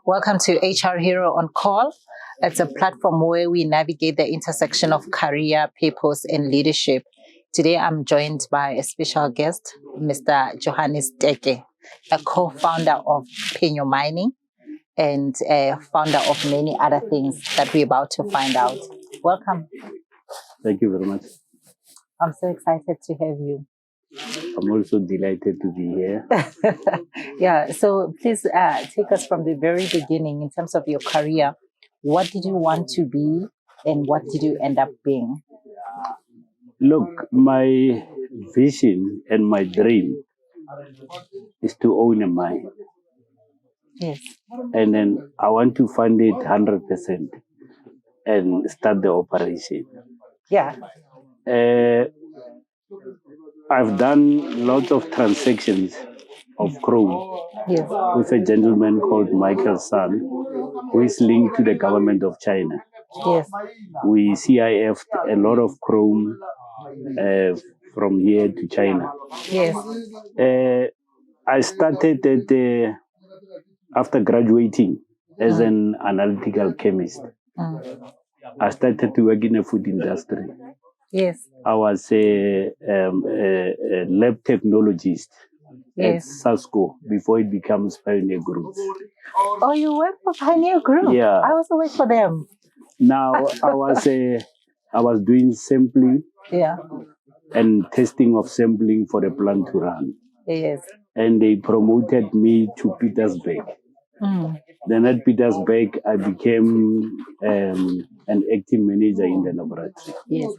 Welcome to HR Hero on Call. It's a platform where we navigate the intersection of career, purpose, and leadership. Today, I'm joined by a special guest, Mr. Johannes Teke, a co-founder of Phenyo Mining and a founder of many other things that we're about to find out. Welcome. Thank you very much. I'm so excited to have you. I'm also delighted to be here. Yeah, so please take us from the very beginning in terms of your career. What did you want to be and what did you end up being? Look, my vision and my dream is to own a mine. Yes. And then I want to fund it 100% and start the operation. Yeah. I've done lots of transactions of chrome Yes. with a gentleman called Michael San, who is linked to the government of China. Yes. We CIF'd a lot of chrome from here to China. Yes. I started after graduating as an analytical chemist. I started to work in the food industry. Yes. I was a lab technologist at Sasco before it becomes Pioneer Group. Oh, you work for Pioneer Group? Yeah. I also work for them. Now I was doing sampling and testing of sampling for the plant to run. Yes. And they promoted me to Petersburg. Then at Petersburg, I became an acting manager in the laboratory. Yes.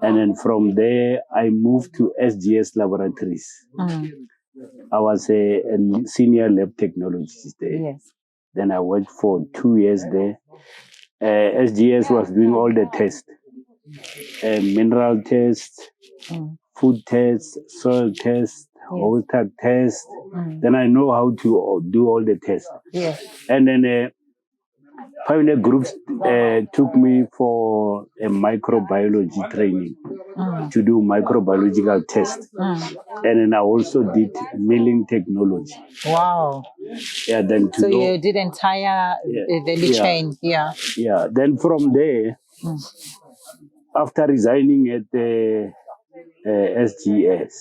And then from there, I moved to SGS Laboratories. I was a senior lab technologist there. Yes. Then I worked for 2 years there. SGS was doing all the tests, mineral tests, food tests, soil tests, water tests. Then I know how to do all the tests. Yes. And then Pioneer Groups took me for a microbiology training to do microbiological tests. And then I also did milling technology. Wow. Yeah, then so you did entire value chain. Yeah. Yeah. Then from there, after resigning at the SGS,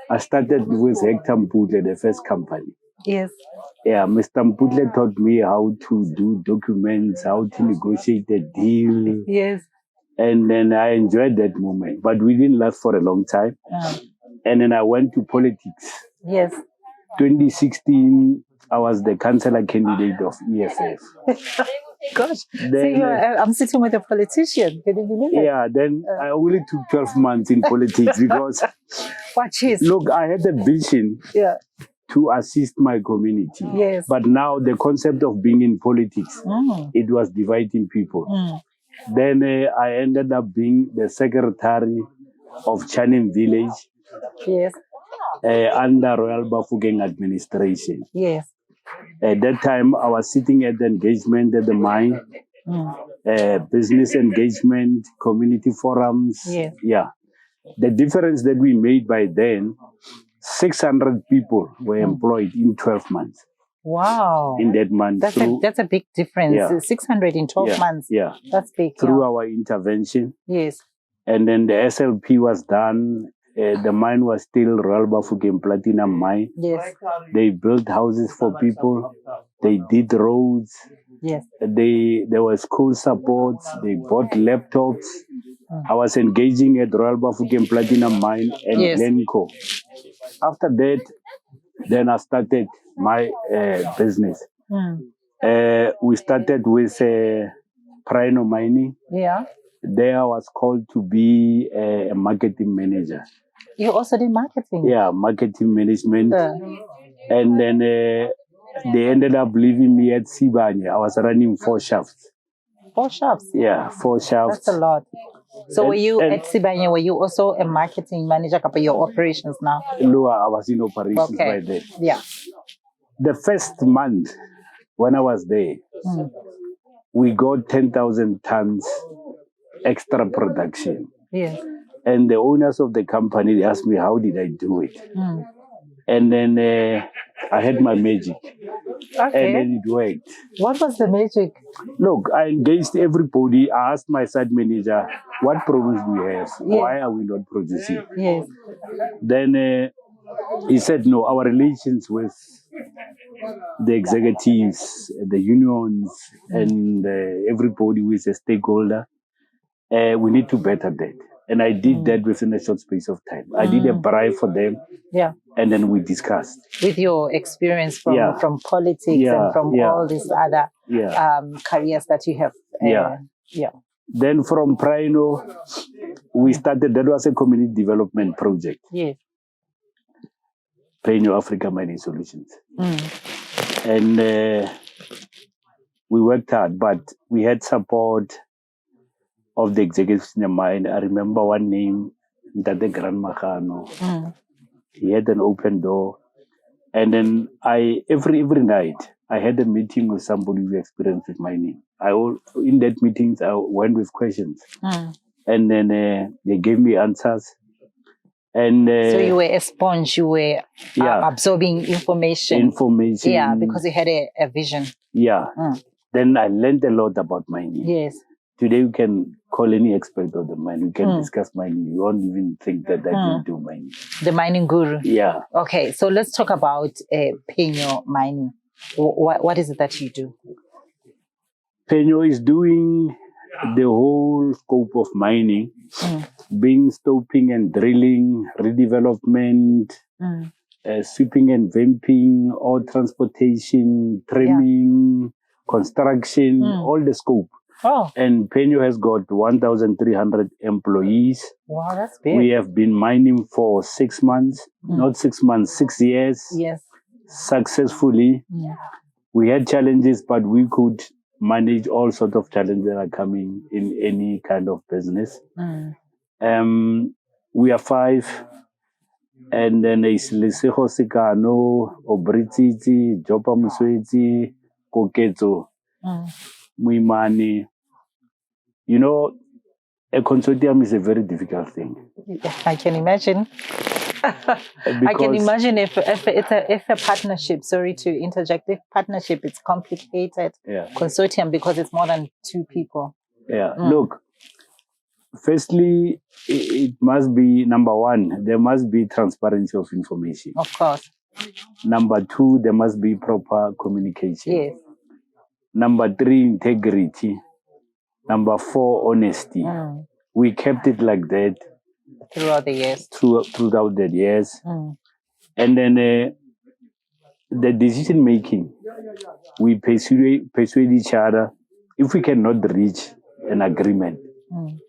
I started with Hector Mputle, the first company. Yes. Yeah, Mr. Mputle taught me how to do documents, how to negotiate a deal. Yes. And then I enjoyed that moment. But we didn't last for a long time. And then I went to politics. Yes. 2016, I was the councillor candidate of EFF. Gosh, then, I'm sitting with a politician. Can you believe it? Yeah, then I only took 12 months in politics because, look, I had a vision to assist my community. Yes. But now the concept of being in politics, it was dividing people. Then I ended up being the secretary of Channing Village. Yes. Under Royal Bafokeng administration. Yes. At that time, I was sitting at the engagement at the mine, business engagement, community forums. Yes. Yeah. The difference that we made by then, 600 people were employed in 12 months. Wow. In that month. That's a big difference. Yeah. 600 in 12 months. Yeah. That's big. Through our intervention. Yes. And then the SLP was done. The mine was still Royal Bafokeng Platinum Mine. Yes. They built houses for people. They did roads. Yes. There was school supports. They bought laptops. I was engaging at Royal Bafokeng Platinum Mine and Glencoe. After that, then I started my business. We started with Phenyo Mining. Yeah. There I was called to be a marketing manager. You also did marketing? Yeah, marketing management. And then they ended up leaving me at Sibanye. I was running 4 shafts. 4 shafts? Yeah, 4 shafts. That's a lot. So were you at Sibanye, were you also a marketing manager for your operations now? No, I was in operations by then. Yeah. The first month when I was there, we got 10,000 tons extra production. Yes. And the owners of the company, they asked me, how did I do it? And then I had my magic. Okay. And then it worked. What was the magic? Look, I engaged everybody. I asked my site manager, what problems do we have? Why are we not producing? Yes. Then he said, no, our relations with the executives, the unions, and everybody who is a stakeholder, we need to better that. And I did that within a short space of time. I did a bribe for them. Yeah. And then we discussed. With your experience from politics and from all these other careers that you have. Then from Phenyo, we started, that was a community development project. Yes. Phenyo Africa Mining Solutions. And we worked hard, but we had support of the executives in the mine. I remember one name, Tate Grand Makano. He had an open door. And then every night, I had a meeting with somebody who experienced with mining. In that meetings, I went with questions. And then they gave me answers. And so you were a sponge, you were absorbing information. Yeah, because you had a vision. Yeah. Then I learned a lot about mining. Yes. Today you can call any expert of the mining. You can discuss mining. You won't even think that I can do mining. The mining guru. Yeah. Okay, so let's talk about Phenyo Mining. What is it that you do? Phenyo is doing the whole scope of mining, being stoping and drilling, redevelopment, sweeping and vamping, ore transportation, trimming, construction, all the scope. Oh. And Phenyo has got 1,300 employees. Wow, that's big. We have been mining for 6 months, not 6 months, 6 years. Yes. Successfully. We had challenges, but we could manage all sorts of challenges that are coming in any kind of business. We are 5. And then it's Lesego Sekano, Obrititi, Jopa Musweti, Koketso, Muimani. You know, a consortium is a very difficult thing. I can imagine. I can imagine if it's a partnership, sorry to interject, if partnership, it's complicated. Yeah. Consortium, because it's more than 2 people. Yeah. Look, firstly, it must be, number 1, there must be transparency of information. Of course. Number 2, there must be proper communication. Yes. Number 3, integrity. Number 4, honesty. We kept it like that. Throughout the years. Throughout the years. And then the decision making, we persuade each other. If we cannot reach an agreement,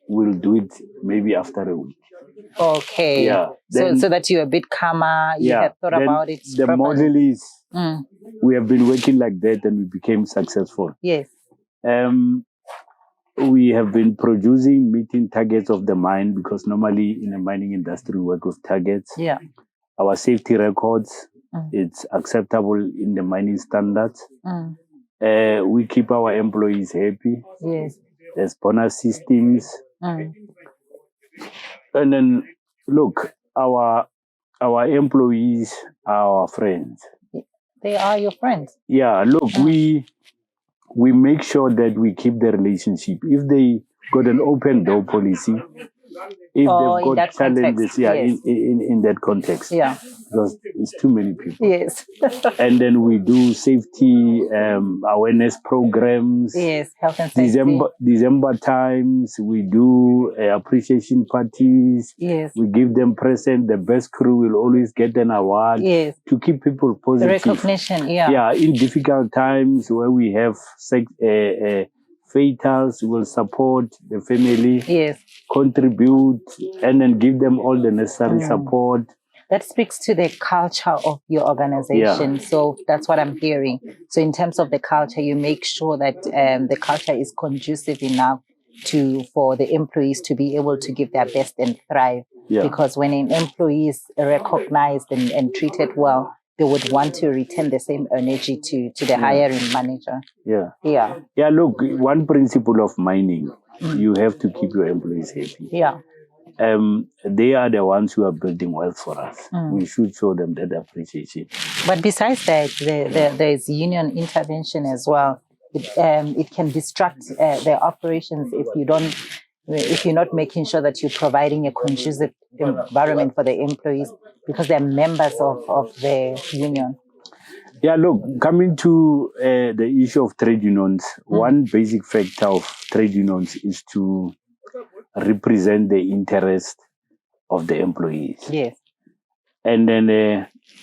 we'll do it maybe after a week. Okay. Yeah. So that you're a bit calmer, you have thought about it the properly. model is, we have been working like that and we became successful. Yes. We have been producing, meeting targets of the mine, because normally in the mining industry we work with targets. Yeah. Our safety records, it's acceptable in the mining standards. We keep our employees happy. Yes. There's bonus systems. And then, look, our employees are our friends. They are your friends. Yeah, look, we make sure that we keep the relationship. If they got an open door policy, if they've got challenges, in that context. Yeah. Because it's too many people. Yes. And then we do safety awareness programs. Yes, health and safety. December times, we do appreciation parties. Yes. We give them present. The best crew will always get an award. Yes. To keep people positive. The recognition, yeah. Yeah, in difficult times where we have fatals, will support the family. Yes. Contribute, and then give them all the necessary support. That speaks to the culture of your organization. Yeah. So that's what I'm hearing. So in terms of the culture, you make sure that the culture is conducive enough for the employees to be able to give their best and thrive. Yeah. Because when an employee is recognized and treated well, they would want to return the same energy to the hiring manager. Yeah. Yeah. Yeah, look, one principle of mining, you have to keep your employees happy. Yeah. they are the ones who are building wealth for us. We should show them that appreciation. But besides that, there is union intervention as well. It can distract their operations if you're not making sure that you're providing a conducive environment for the employees because they're members of the union. Yeah, look, coming to the issue of trade unions, one basic factor of trade unions is to represent the interest of the employees. Yes. And then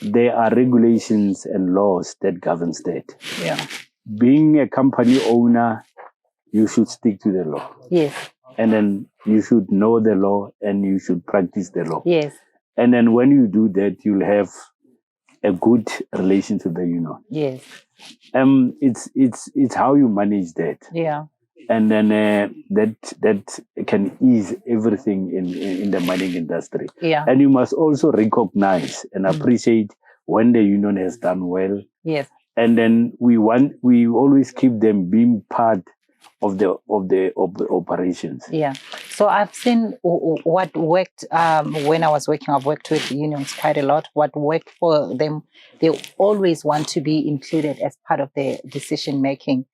there are regulations and laws that govern that. Yeah. Being a company owner, you should stick to the law. Yes. And then you should know the law and you should practice the law. Yes. And then when you do that, you'll have a good relation to the union. Yes. It's how you manage that. Yeah. And then that can ease everything in the mining industry. Yeah. And you must also recognize and appreciate when the union has done well. Yes. And then we always keep them being part of the operations. Yeah. So I've seen what worked when I was working. I've worked with unions quite a lot. What worked for them, they always want to be included as part of the decision making,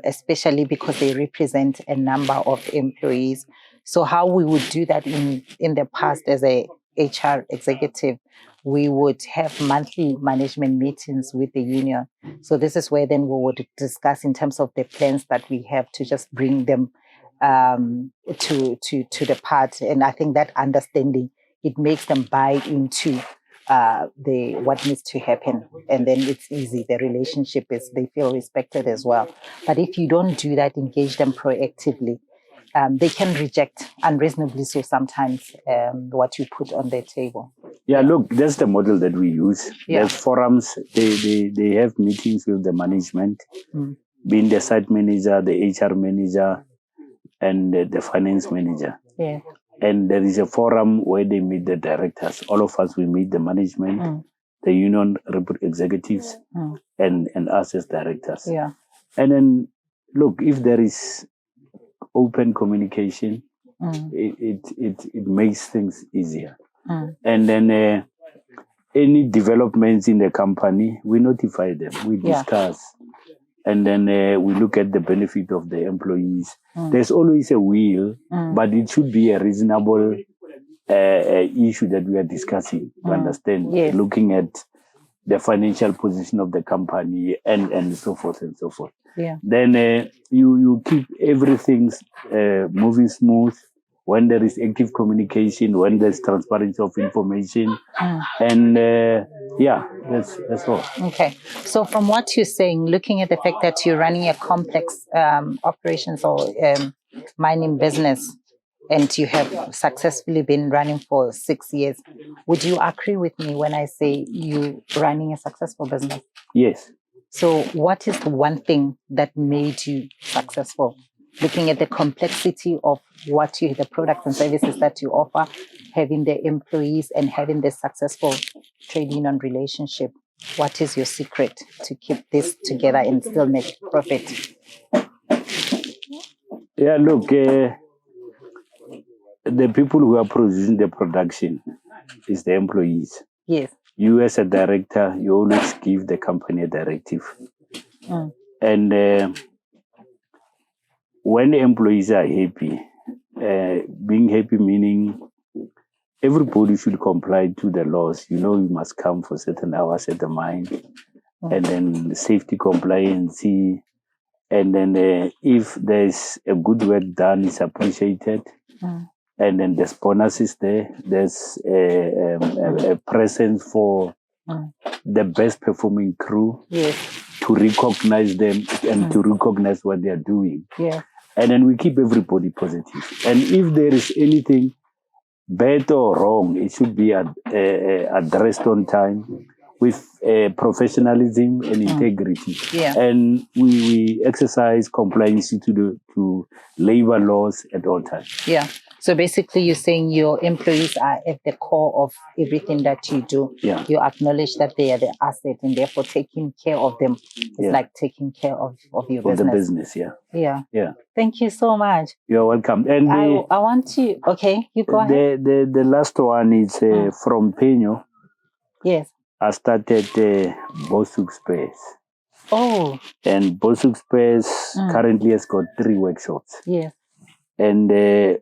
especially because they represent a number of employees. So how we would do that in the past as a HR executive, we would have monthly management meetings with the union. So this is where then we would discuss in terms of the plans that we have to just bring them to the part. And I think that understanding, it makes them buy into what needs to happen. And then it's easy. The relationship they feel respected as well. But if you don't do that, engage them proactively, they can reject unreasonably so sometimes what you put on their table. Yeah, look, that's the model that we use. Yeah. There's forums, they have meetings with the management, being the site manager, the HR manager, and the finance manager. Yeah. And there is a forum where they meet the directors. All of us, we meet the management, the union executives, and us as directors. Yeah. And then, look, if there is open communication, it makes things easier. And then any developments in the company, we notify them, we discuss, and then we look at the benefit of the employees. There's always a will, but it should be a reasonable issue that we are discussing. You understand? Yes. Looking at the financial position of the company and so forth and so forth. Yeah. Then you keep everything moving smooth when there is active communication, when there's transparency of information, and that's all. Okay. So from what you're saying, looking at the fact that you're running a complex operations or mining business, and you have successfully been running for 6 years, would you agree with me when I say you running a successful business? Yes. So what is the one thing that made you successful? Looking at the complexity of the products and services that you offer, having the employees and having the successful trade union relationship, what is your secret to keep this together and still make profit? Yeah, look, the people who are producing the production is the employees. Yes. You as a director, you always give the company a directive. And when the employees are happy, being happy meaning everybody should comply to the laws. You know, you must come for certain hours at the mine, and then safety compliance. And then if there's a good work done, it's appreciated. And then there's bonuses there. There's a present for the best performing crew. Yes. To recognize them and to recognize what they are doing. Yeah. And then we keep everybody positive. And if there is anything bad or wrong, it should be addressed on time with professionalism and integrity. Yeah. And we exercise compliance to labor laws at all times. Yeah. So basically, you're saying your employees are at the core of everything that you do. Yeah. You acknowledge that they are the asset, and therefore taking care of them is like taking care of your business. The business, yeah. Yeah. Yeah. Thank you so much. You're welcome. And I want to. Okay, you go ahead. The last one is from Phenyo. Yes. I started Bosuk Space. Oh. And Bosuk Space currently has got 3 workshops. Yes. And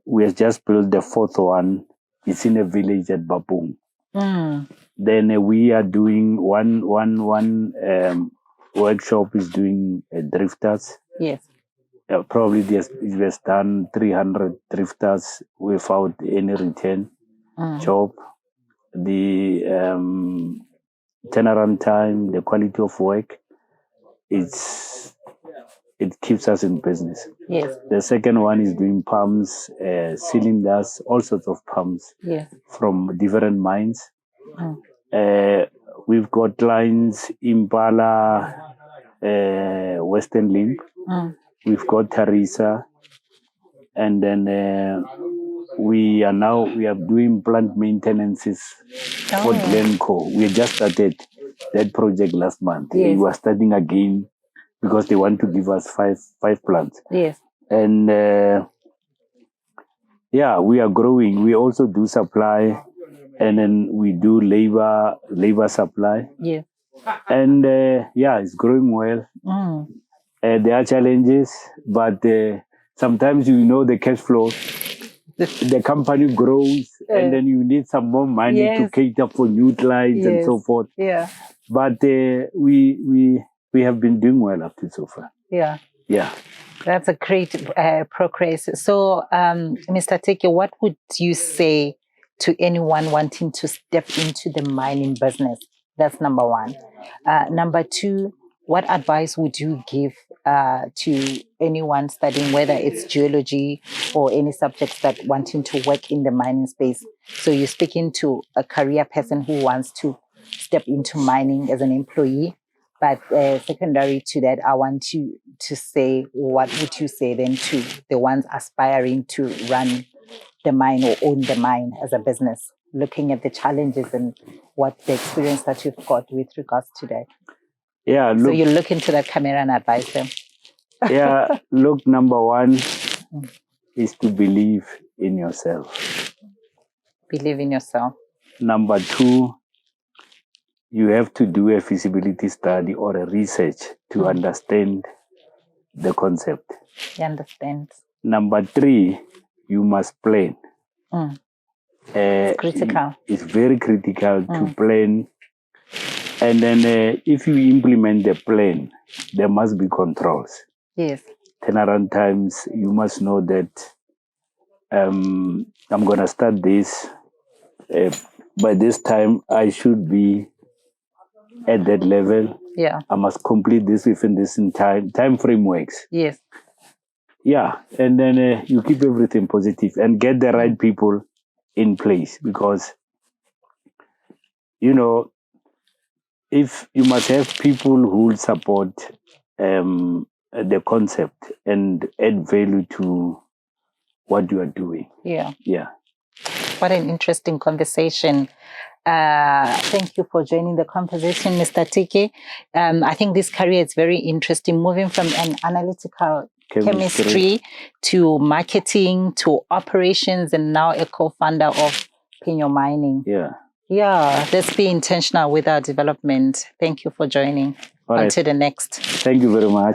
we have just built the 4th one. It's in a village at Babung. Then we are doing one workshop is doing drifters. Yes. Probably it was done 300 drifters without any return job. The turnaround time, the quality of work, it keeps us in business. Yes. The second one is doing pumps, cylinders, all sorts of pumps from different mines. We've got lines Impala, Western Limb. We've got Teresa, and then we are doing plant maintenances for Glencoe. We just started that project last month. Yes. We are starting again because they want to give us five plants. Yes. And we are growing. We also do supply, and then we do labor supply. Yes. And it's growing well. There are challenges, but sometimes the cash flow. The company grows, and then you need some more money to cater for new clients and so forth. Yeah. But we have been doing well up to so far. Yeah. Yeah. That's a great progress. So, Mr. Teke, what would you say to anyone wanting to step into the mining business? That's number one. Number two, what advice would you give to anyone studying, whether it's geology or any subjects that wanting to work in the mining space? So you're speaking to a career person who wants to step into mining as an employee. But secondary to that, I want you to say, what would you say then to the ones aspiring to run the mine or own the mine as a business, looking at the challenges and what the experience that you've got with regards to that? Yeah. So you look into that camera and advise them. Yeah. Look, number one is to believe in yourself. Believe in yourself. Number two, you have to do a feasibility study or a research to understand the concept. You understand. Number three, you must plan. It's critical. It's very critical to plan. And then if you implement the plan, there must be controls. Yes. Turnaround times, you must know that I'm going to start this. By this time, I should be at that level. Yeah. I must complete this within this time frameworks. Yes. Yeah. And then you keep everything positive and get the right people in place, because, if you must have people who will support the concept and add value to what you are doing. Yeah. Yeah. What an interesting conversation. Thank you for joining the conversation, Mr. Teke. I think this career is very interesting, moving from an analytical chemistry to marketing to operations, and now a co-founder of Phenyo Mining. Yeah. Yeah, let's be intentional with our development. Thank you for joining. All right. Until the next. Thank you very much.